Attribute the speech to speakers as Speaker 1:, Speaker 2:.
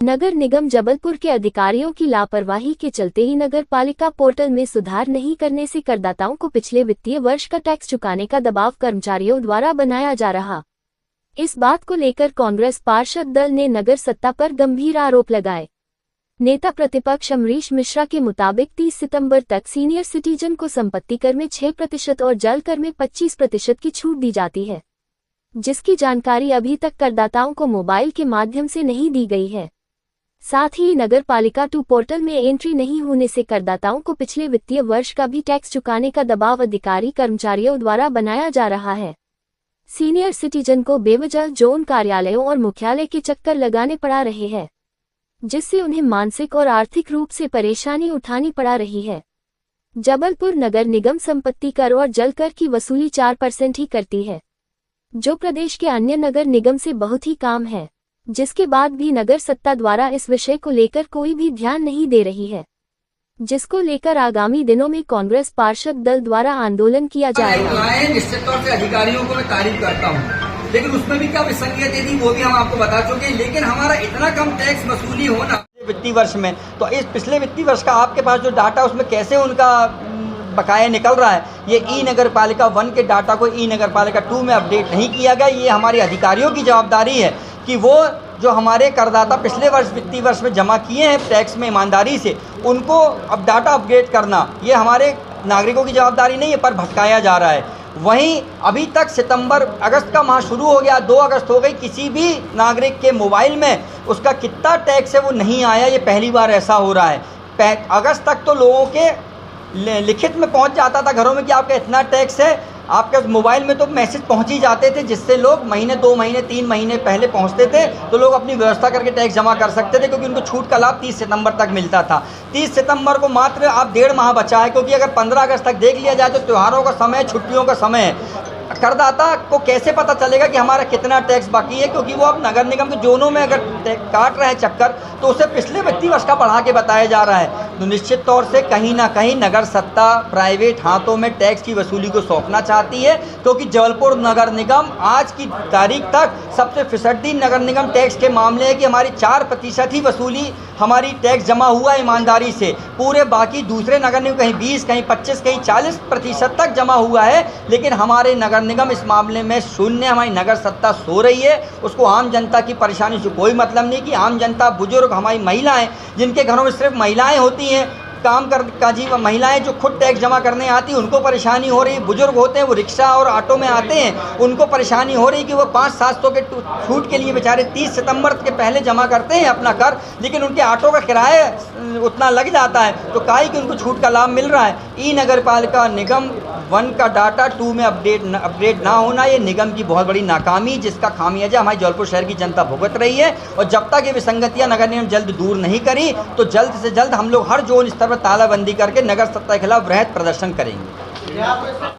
Speaker 1: नगर निगम जबलपुर के अधिकारियों की लापरवाही के चलते ही नगर पालिका पोर्टल में सुधार नहीं करने से करदाताओं को पिछले वित्तीय वर्ष का टैक्स चुकाने का दबाव कर्मचारियों द्वारा बनाया जा रहा। इस बात को लेकर कांग्रेस पार्षद दल ने नगर सत्ता पर गंभीर आरोप लगाए। नेता प्रतिपक्ष अमरीश मिश्रा के मुताबिक 30 सितंबर तक सीनियर सिटीजन को संपत्ति कर में 6% और जल कर में 25% की छूट दी जाती है, जिसकी जानकारी अभी तक करदाताओं को मोबाइल के माध्यम से नहीं दी गई है। साथ ही नगर पालिका 2 पोर्टल में एंट्री नहीं होने से करदाताओं को पिछले वित्तीय वर्ष का भी टैक्स चुकाने का दबाव अधिकारी कर्मचारियों द्वारा बनाया जा रहा है। सीनियर सिटीजन को बेवजह जोन कार्यालयों और मुख्यालय के चक्कर लगाने पड़ा रहे हैं, जिससे उन्हें मानसिक और आर्थिक रूप से परेशानी उठानी पड़ा रही है। जबलपुर नगर निगम संपत्ति कर और जल कर की वसूली 4% ही करती है, जो प्रदेश के अन्य नगर निगम से बहुत ही कम है, जिसके बाद भी नगर सत्ता द्वारा इस विषय को लेकर कोई भी ध्यान नहीं दे रही है, जिसको लेकर आगामी दिनों में कांग्रेस पार्षद दल द्वारा आंदोलन किया जाएगा।
Speaker 2: निश्चित तौर से अधिकारियों को मैं तारीफ करता हूँ, लेकिन उसमें भी क्या विसंगति थी वो भी हम आपको बता चुके। लेकिन हमारा इतना कम टैक्स वसूली होना वित्तीय वर्ष में, तो इस पिछले वित्तीय वर्ष का आपके पास जो डाटा उसमें कैसे उनका बकाया निकल रहा है, ये ई नगर पालिका 1 के डाटा को ई नगर पालिका 2 में अपडेट नहीं किया गया। ये हमारे अधिकारियों की जवाबदारी है कि वो जो हमारे करदाता पिछले वर्ष वित्तीय वर्ष में जमा किए हैं टैक्स में ईमानदारी से, उनको अब डाटा अपडेट करना ये हमारे नागरिकों की जवाबदारी नहीं है, पर भटकाया जा रहा है। वहीं अभी तक सितंबर अगस्त का माह शुरू हो गया, 2 अगस्त हो गई, किसी भी नागरिक के मोबाइल में उसका कितना टैक्स है वो नहीं आया। ये पहली बार ऐसा हो रहा है। अगस्त तक तो लोगों के लिखित में पहुंच जाता था घरों में कि आपका इतना टैक्स है, आपके मोबाइल में तो मैसेज पहुंच ही जाते थे, जिससे लोग महीने 2 महीने 3 महीने पहले पहुंचते थे तो लोग अपनी व्यवस्था करके टैक्स जमा कर सकते थे, क्योंकि उनको छूट का लाभ 30 सितंबर तक मिलता था। 30 सितंबर को मात्र आप 1.5 माह बचा है, क्योंकि अगर 15 अगस्त तक देख लिया जाए तो त्योहारों का समय, छुट्टियों का समय है। करदाता को कैसे पता चलेगा कि हमारा कितना टैक्स बाकी है, क्योंकि वो अब नगर निगम के जोनों में अगर काट रहे हैं चक्कर तो उसे पिछले वित्तीय वर्ष का बढ़ा के बताया जा रहा है। तो निश्चित तौर से कहीं ना कहीं नगर सत्ता प्राइवेट हाथों में टैक्स की वसूली को सौंपना चाहती है, क्योंकि जबलपुर नगर निगम आज की तारीख तक सबसे फिसड्डी नगर निगम टैक्स के मामले है कि हमारी 4% ही वसूली हमारी टैक्स जमा हुआ है ईमानदारी से। पूरे बाकी दूसरे नगर निगम कहीं 20, कहीं 25, कहीं 40% तक जमा हुआ है, लेकिन हमारे नगर निगम इस मामले में शून्य। हमारी नगर सत्ता सो रही है, उसको आम जनता की परेशानी से कोई मतलब नहीं कि आम जनता, बुजुर्ग, हमारी महिलाएं, जिनके घरों में सिर्फ महिलाएं होती हैं काम कर का जीवन, महिलाएं जो खुद टैक्स जमा करने आती हैं उनको परेशानी हो रही। बुजुर्ग होते हैं वो रिक्शा और ऑटो में आते हैं, उनको परेशानी हो रही कि वो 500-700 के छूट के लिए बेचारे 30 सितंबर के पहले जमा करते हैं अपना कर, लेकिन उनके ऑटो का किराया उतना लग जाता है, तो काहे कि उनको छूट का लाभ मिल रहा है। ई नगर पालिका निगम 1 का डाटा 2 में अपडेट ना होना ये निगम की बहुत बड़ी नाकामी, जिसका खामियाजा हमारी जबलपुर शहर की जनता भुगत रही है। और जब तक ये विसंगतियां नगर निगम जल्द दूर नहीं करी तो जल्द से जल्द हम लोग हर जोन स्तर पर तालाबंदी करके नगर सत्ता के खिलाफ वृहद प्रदर्शन करेंगे।